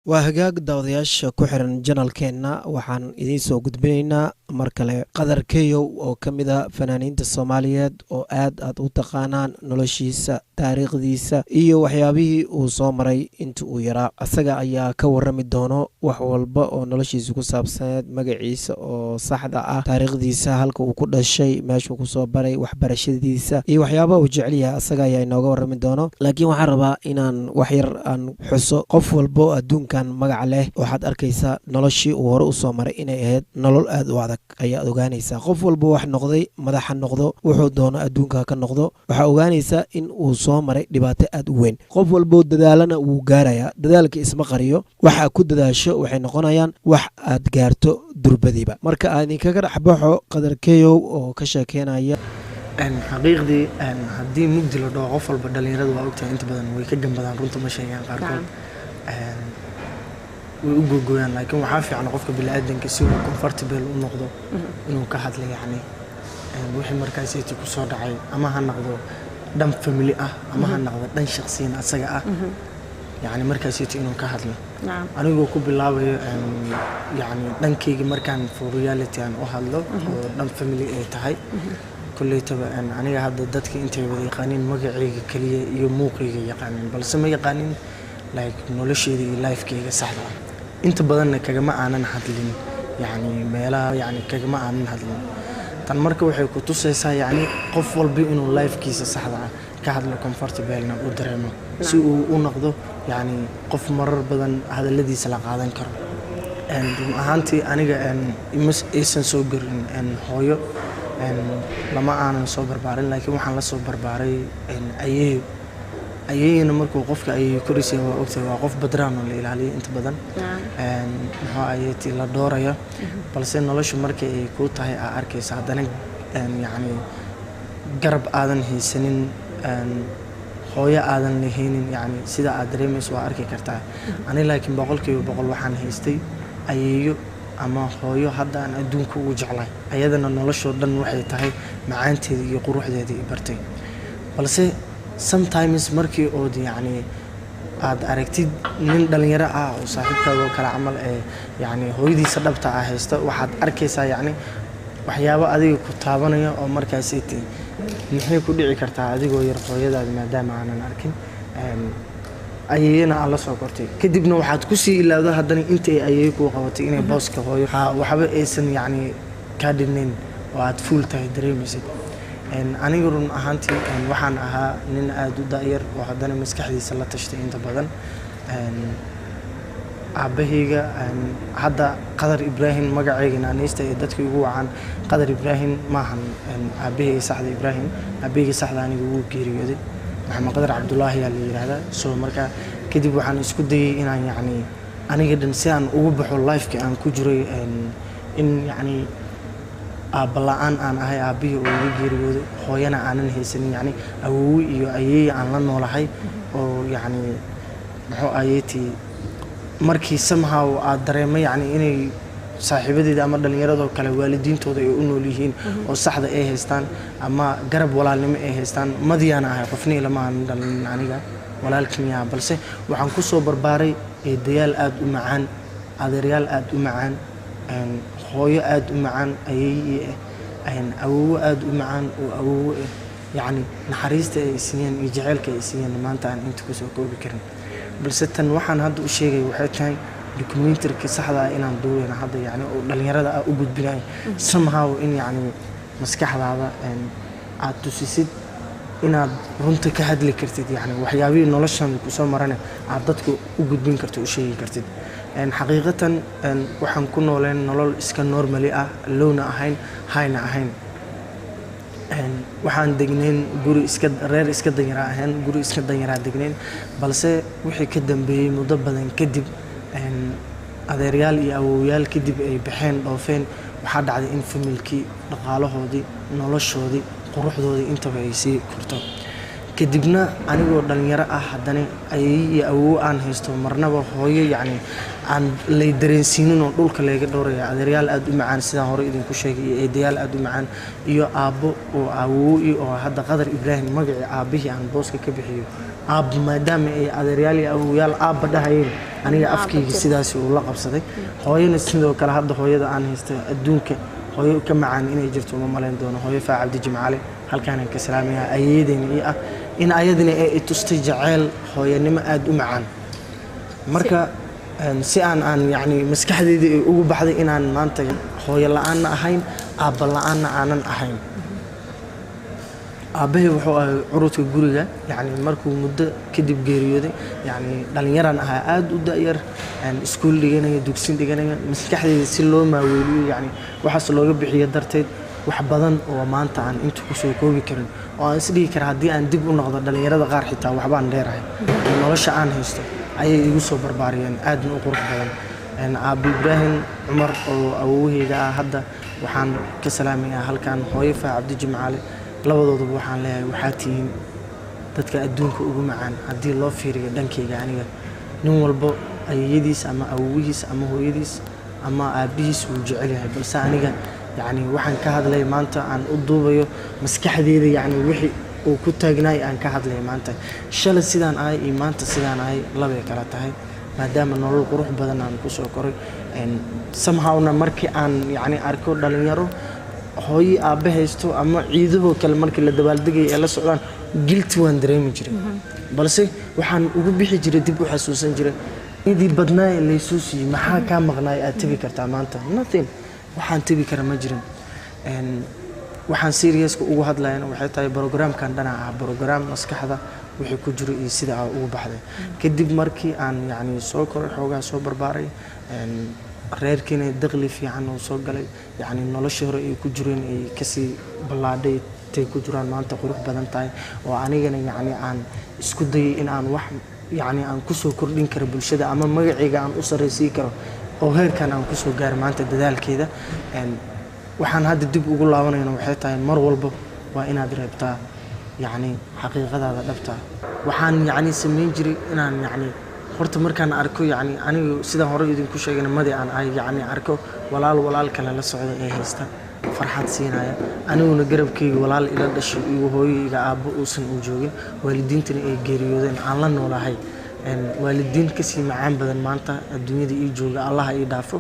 waa hagaag daawadayaasha ku xiran janalkeenna waxaan idiin soo gudbinaynaa mar kale qadar keyow oo ka mid a fanaaniinta soomaaliyeed oo aad u taqaanaan noloshiisa taariikhdiisa iyo waxyaabihii uu soo maray inta uu yaraa asaga ayaa ka warami doono wax walba oo noloshiisa ku saabsaneed magaciisa oo saxda ah taariikhdiisa halka uu ku dhashay meeshuu kusoo baray waxbarashadiisa iyo waxyaabaha uu jecel yahay asaga ayaa inooga warami doono laakiin waxaan rabaa inaan wax yar aan xuso qof walbo adduunka magaca leh waxaad arkaysaa noloshii uu hore usoo maray inay ahayd nolol aad u adag ayaad ogaanaysaa qof walba wax noqday madaxa noqdo wuxuu doono adduunka ka noqdo waxaa ogaanaysaa in uu soo maray dhibaato aad u weyn qof walbo dadaalana wuu gaarayaa dadaalka isma qariyo waxa ku dadaasho waxay noqonayaan wax aad gaarto durbadiiba marka aan idinkaga dhexbaxo qadar keyow oo ka sheekeynaya xaqiiqdii haddii mugdi la dhaho qof walba dhalinyaradu waa ogtahay inta badan way ka gambadaan runta ma sheegaan qaarkood way u googooyaan laakiin waxaa fiican qofka bini'aadanka si uu comfortable u noqdo inuu ka hadlo yacni wixii markaasiti ku soo dhacay ama ha noqdo dhan family ah ama ha noqdo dhan shakhsiyan asaga ah yacni markaasiti inuu ka hadlo anigoo ku bilaabayo yacni dhankayga markaan for reality aan u hadlo oo dhan family ay tahay kuleytaba aniga hadda dadka intay wada yaqaaniin magacayga keliya iyo muuqayga yaqaaniin balse ma yaqaanin like nolosheeda iyo lifekeyga saxda ah inta badanna kagama aanan hadlin yacni meelaha yacni kagama aanan hadlin tan marka waxay ku tusaysaa yacni qof walba inuu lifekiisa saxda ah ka hadlo comfortablena u dareemo si uu u noqdo yacni qof marar badan hadalladiisa la qaadan karo run ahaantii aniga aysan soo garin hooyo lama aanan soo barbaarin laakiin waxaan la soo barbaaray ayeeyo ayayna markuu qofka ay korisay waa ogtahay waa qof badraan oo la ilaaliyo inta badan muxuu ayeeti la doorayo balse nolosha markay ay ku tahay aa arkaysa haddana yacni garab aadan haysanin hooyo aadan lahaynin yacni sida aad dareemayso waa arki kartaa ani laakiin boqolkiiba boqol waxaan haystay ayeeyo ama hooyo hadda aan adduunka ugu jeclahay ayadana noloshoo dhan waxay tahay macaanteeda iyo quruxdeeda i bartay balse sometimes markii ood yacni aad aragtid nin dhalinyaro ah oo saaxiibkaaga oo kale camal ee yacni hooyadiisa dhabta ah haysta waxaad arkaysaa yacni waxyaabo adiga ku taabanaya oo markaasiti maxay ku dhici kartaa adigoo yar hooyadaada maadaama aanan arkin ayeeyana aan la soo kortay kadibna waxaad kusii ilaawda haddana intay ayeeyo kuu qabatay inay booska hooyo waxba aysan yacni kaa dhinayn oo aad fuul tahay dareemaysid aniga run ahaantii waxaan ahaa nin aad u da'yar oo haddana maskaxdiisa la tashtay inta badan aabahayga hadda qadar ibraahim magacayga naanaysta ee dadka ugu wacaan qadar ibraahim maahan aabahayga saxda ibraahim aabahayga saxda aniga wuu geeriyooday maxamed qadar cabdulaahi yaa la yidhaahdaa soo markaa kadib waxaan isku dayay inaan yacni aniga dhan si aan ugu baxo lifeka aan ku jiray in yacni aabala-aan aan ahay aabihii oo iga geeriyooday hooyana aanan haysanin yacni awowi iyo ayeeya aan la noolahay oo yacni muxuu ayeetii markii somehow aad dareemo yacni inay saaxiibadeeda ama dhallinyaradoo kale waalidiintooda ay u nool yihiin oo saxda ay haystaan ama garab walaalnimo ay haystaan madiyaana ahay qofna ilama aanan dhalin aniga walaalkimiyaa balse waxaan ku soo barbaaray eedayaal aad u macaan adeeryaal aad u macaan hooyo aad u macaan ayeeye awowo aad u macaan oo awowo ah yacni naxariista ay siiyeen iyo jaceylka ay siiyeen maanta aan inta kusoo koobi karin balse tan waxaan hadda u sheegay waxay tahay documentarka saxda ah inaan duubeyna hadda yacni oo dhalinyarada ah u gudbinayo somehow in yacni maskaxdaada aad tusisid inaad runta ka hadli kartid yacni waxyaabihii noloshan kusoo marana aad dadka u gudbin kartid u sheegi kartid xaqiiqatan waxaan ku nooleen nolol iska normali ah lowna ahayn hayna ahayn waxaan degnayn guri iska reer iska danyaraa ahayn guri iska danyaraa degnayn balse wixii ka dambeeyey muddo badan kadib adeeryaal iyo awowyaal kadib ay baxeen dhoofeen waxaa dhacday in familkii dhaqaalahoodii noloshoodii quruxdoodii intaba ay sii korto kadibna anigoo dhalinyaro ah haddana ayeeyo iyo awowo aan haysto marnaba hooyo yacni aan lay dareensiinin oo dhulka layga dhowraya adeeryaal aad u macaan sidaan hore idinku sheegay iyo eedayaal aad u macaan iyo aabbo oo awowo oo hadda qadar ibraahim magacii aabbihii aan booska ka bixiyo aab maadaama ay adeeryaal iyo awoowayaal aabba dhahayeen aniga afkayga sidaas uu la qabsaday hooyana sidoo kale hadda hooyada aan haysta adduunka hooyo ka macaan inay jirto uma malayn doono hooyo Faa Cabdi Jimcaale halkaan ka salaamaya ayeedayna ii ah in ayadina ay tustay jacayl hooyanimo aad u macaan marka si aan yani maskaxdeedii ay ugu baxday inaan maanta hooyo la'aanna ahayn aabba la'aanna aanan ahayn aabbahay wuxuu ahay curudka guriga yani markuu muddo kadib geeriyooday yani dhalinyaran ahaa aad u da'yar iskuul dhiganaya dugsin dhiganaya maskaxdeeda si loo maaweeliyo yani waxaas looga bixiyo darteed wax badan oo maanta aan inta ku soo koobi karin oo aan is dhihi kara haddii aan dib u noqdo dhalinyarada qaar xitaa waxbaan dheerahay nolosha aan haysto ayay igu soo barbaariyeen aadna u qurux badan Aabi Ibraahim Cumar oo awowheyga ah hadda waxaan ka salaamayaa halkan hooyo Faa Cabdi Jimcaale labadooduba waxaan leeyahay waxaa tihiin dadka adduunka ugu macaan haddii loo fiiriyo dhankayga aniga nin walbo ayadiis ama awowihiis ama hooyadiis ama aabihiis uu jecel yahay balse aniga yani waxaan ka hadlay maanta aan u duubayo maskaxdeeda yani wixii uu ku taagnaay aan ka hadlay maanta shalay sidaan ahay iyo maanta sidaan ahay labay kala tahay maadaama nolol qurux badan aan ku soo koray somehow-na markii aan yani arko dhalinyaro hooyo aabbe haysto ama ciidahoo kale markii la dabaaldegay ee la socdaan guilty waan dareemi jiray balse waxaan ugu bixi jiray dib u xasuusan jiray idii badnaa ee laysoo siiyey maxaa kaa maqnaay aad tabi kartaa maanta nothing waxaan tabi kara ma jirin waxaan seriouska ugu hadlayna waxay tahay programkan dhanaca ah program maskaxda wixii ku jiro iyo sida aan ugu baxday kadib markii aan yani soo koray xoogaa soo barbaaray reerkiina dakhli fiican oo soo galay yani nolosha hore ay ku jireen ay kasii ballaadhay tay ku jiraan maanta qurux badan tahay oo anigana yani aan isku dayay in aan wax yani aan ku soo kordhin karo bulshada ama magacayga aan u sarreysii karo oo heerkan aan ku soo gaaro maanta dadaalkeeda waxaan hadda dib ugu laabanayna waxay tahay mar walba waa inaad reebtaa yani xaqiiqadaada dhabta waxaan yani sameyn jiray inaan yani horta markaan arko yani anigu sidaan hore idinku sheegay madi aan ay yani arko walaal kale la socda ee haysta farxad siinaya aniguna garabkayga walaal ila dhashay iyo hooyayga aabbo uusan u joogin waalidiintana ay geeriyoodeen aan la noolahay waalidiin kasii macaan badan maanta adduunyada ii jooga allah ii dhaafo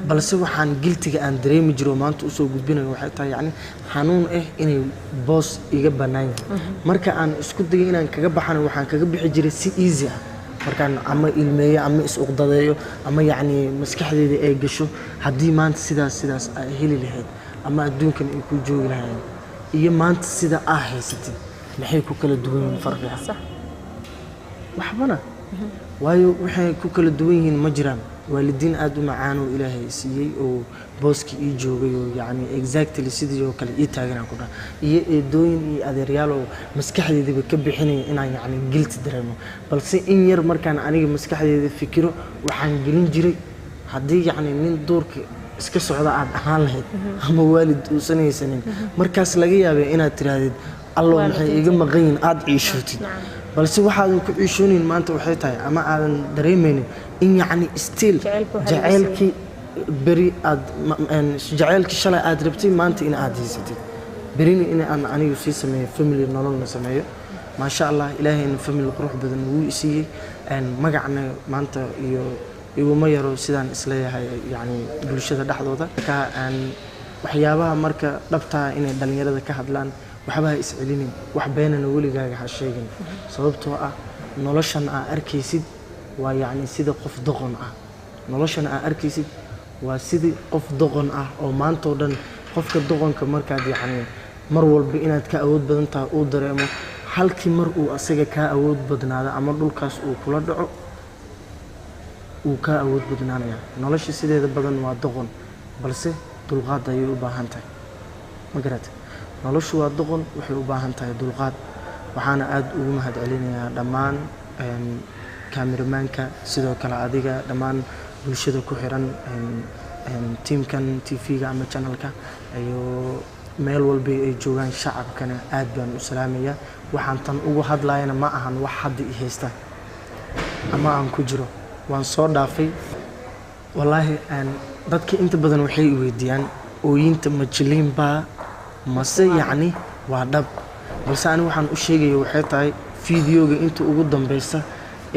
balse waxaan giltiga aan dareemi jiro maanta usoo gudbinayo waxay tahay yani xanuun inay boos iga bannaan yahay marka aan isku dayay inaan kaga baxana waxaan kaga bixi jiray si easy ah markaan ama ilmeeyo ama is uqdadeeyo ama yani maskaxdeeda ay gasho haddii maanta sidaas ay heli lahayd ama adduunkan ay ku joogi lahayd iyo maanta sida aa haysatid maxay ku kala duwan yihiin farqiga waxbana waayo waxay ku kala duwan yihiin ma jiraan waalidiin aad u macaan oo ilaahay siiyey oo booski ii joogay oo yani exactly sidii oo kale ii taaganaan ku dhaha iyo eedooyin iyo adeeryaal oo maskaxdeedaba ka bixinaya inaan yani guilty dareemo balse in yar markaan aniga maskaxdeeda fikiro waxaan gelin jiray haddii yani nin duurka iska socda aad ahaan lahayd ama waalid uusan haysanin markaas laga yaabay inaad tiraahdid allo maxay iga maqan yihiin aad ciishootid balse waxaadan ku ciishoonin maanta waxay tahay ama aadan dareemaynin in yani still jacaylkii beri aad jacaylkii shalay aad rabtay maanta in aad haysatid berina in aan anigu sii sameeyo family nololna sameeyo maasha allah ilaahayna family qurux badan wuu isiiyey magacna maanta iyo iguma yaro sidaan isleeyahay yani bulshada dhexdooda waxyaabaha marka dhabtaa inay dhalinyarada ka hadlaan waxba ha iscelinin wax beenana weligaaga ha sheegin sababtoo ah noloshan aa arkaysid waa yani sida qof doqon ah noloshan aa arkaysid waa sidii qof doqon ah oo maantoo dhan qofka doqonka markaad yani mar walba inaad ka awood badan tahay uu dareemo halkii mar uu asaga kaa awood badnaado ama dhulkaas uu kula dhaco uu kaa awood badnaanaya nolosha sideeda badan waa doqon balse dulqaad ayay u baahan tahay ma garata noloshu waa doqon waxay u baahan tahay dulqaad waxaana aad ugu mahad celinayaa dhammaan kaameramanka sidoo kale adiga dhammaan bulshada ku xiran tiimkan tv-ga ama channelka iyo meel walba ay joogaan shacabkana aad baan u salaamayaa waxaan tan ugu hadlayana ma ahan wax hadda i haysta ama aan ku jiro waan soo dhaafay wallaahi dadka inta badan waxay i weydiiyaan ooyinta majiliin baa mase yacni waa dhab balse anigu waxaan u sheegaya waxay tahay fiideoga inta ugu dambeysa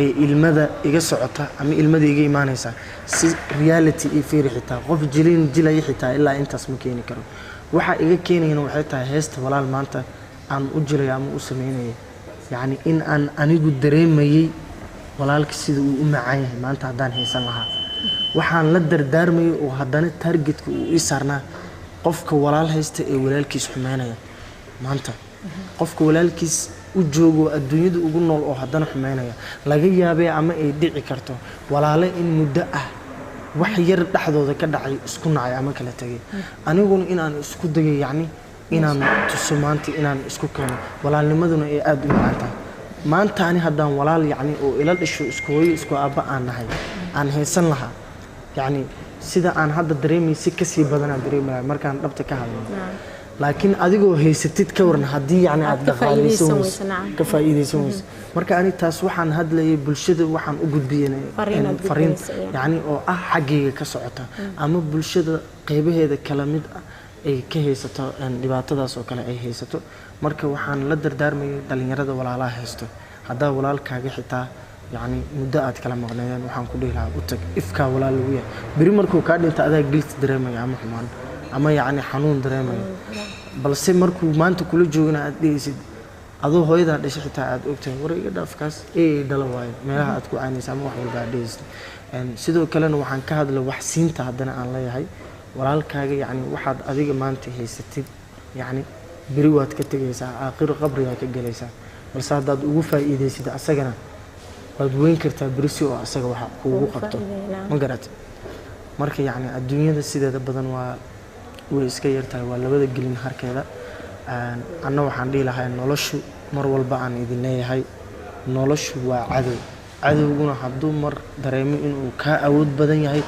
ee ilmada iga socota ama ilmada iga imaanaysa si reality iyo fiiri xitaa qof jilaya xitaa ilaa intaas ma keeni karo. waxa iga keenayna waxay tahay heesta walaal maanta aan u jiray ama u sameynayay yacni in aan anigu dareemayay walaalka sida uu u macaan yahay maanta haddaan haysan lahaa. waxaan la dardaarmayay oo haddana targetka uu ii saarnaa qofka walaal haysta ee walaalkiis xumeynaya maanta qofka walaalkiis u joogo adduunyada ugu nool oo haddana xumeynaya laga yaabee ama ay dhici karto walaale in muddo ah wax yar dhexdooda ka dhacay isku nacay ama kala tagay aniguna inaan isku dagay yacni inaan tuso maanta inaan isku keeno walaalnimaduna ay aad u macaan tahay. maanta ani haddaan walaal yacni oo ila dhasho isku hooyo isku aabba aan nahay aan haysan lahaa yacni sida aan hadda dareemay si kasii badanaan dareemaya markaan dhabta ka hadlo. laakiin adigoo haysatid ka waran haddii yacni aad dhaqaaleysan weyso ka faa'iideysan weyso marka ani taas waxaan hadlayay bulshada waxaan u gudbiyay fariin yacni oo ah xaggayga ka socota ama bulshada qaybaheeda kala mid ah ay ka haysato dhibaatadaas oo kale ay haysato. marka waxaan la dardaarmayay dhalinyarada walaalaha haysto haddaa walaalkaaga xitaa yacni muddo aad kala maqneeyeen waxaan ku dhihi lahaa u tag ifkaa walaal lagu yahay beri markuu kaa dhinta adaa guilt dareemaya ama xumaan ama yacni xanuun dareemaya balse markuu maanta kula joogana aad dhehaysid adoo hooyadaa dhashay xitaa aad ogtahay war iga dhaafkaas dhala waayo meelaha aad ku caynaysa ama wax walba aad dhehaysid. sidoo kalena waxaan ka hadla wax siinta haddana aan leeyahay walaalkaaga yacni waxaad adiga maanta haysatid yacni beri waad ka tegaysaa aakhiro qabrigaa ka gelaysaa balse haddaad ugu faa'iidaysid asagana waad weyn kartaa berisi oo asaga waxa kuugu qabto ma garatay. marka yacni adduunyada sideeda badan waa way iska yartahay waa labada gelin harkeeda. anna waxaan dhihi lahaa noloshu mar walba aan idin leeyahay noloshu waa cadow cadowguna hadduu mar dareemo inuu kaa awood badan yahay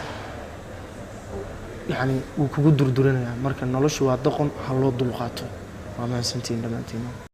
yacni wuu kugu durdurinayaa marka noloshu waa doqon ha loo dulqaato. waa mahadsantihiin dhammaantiin.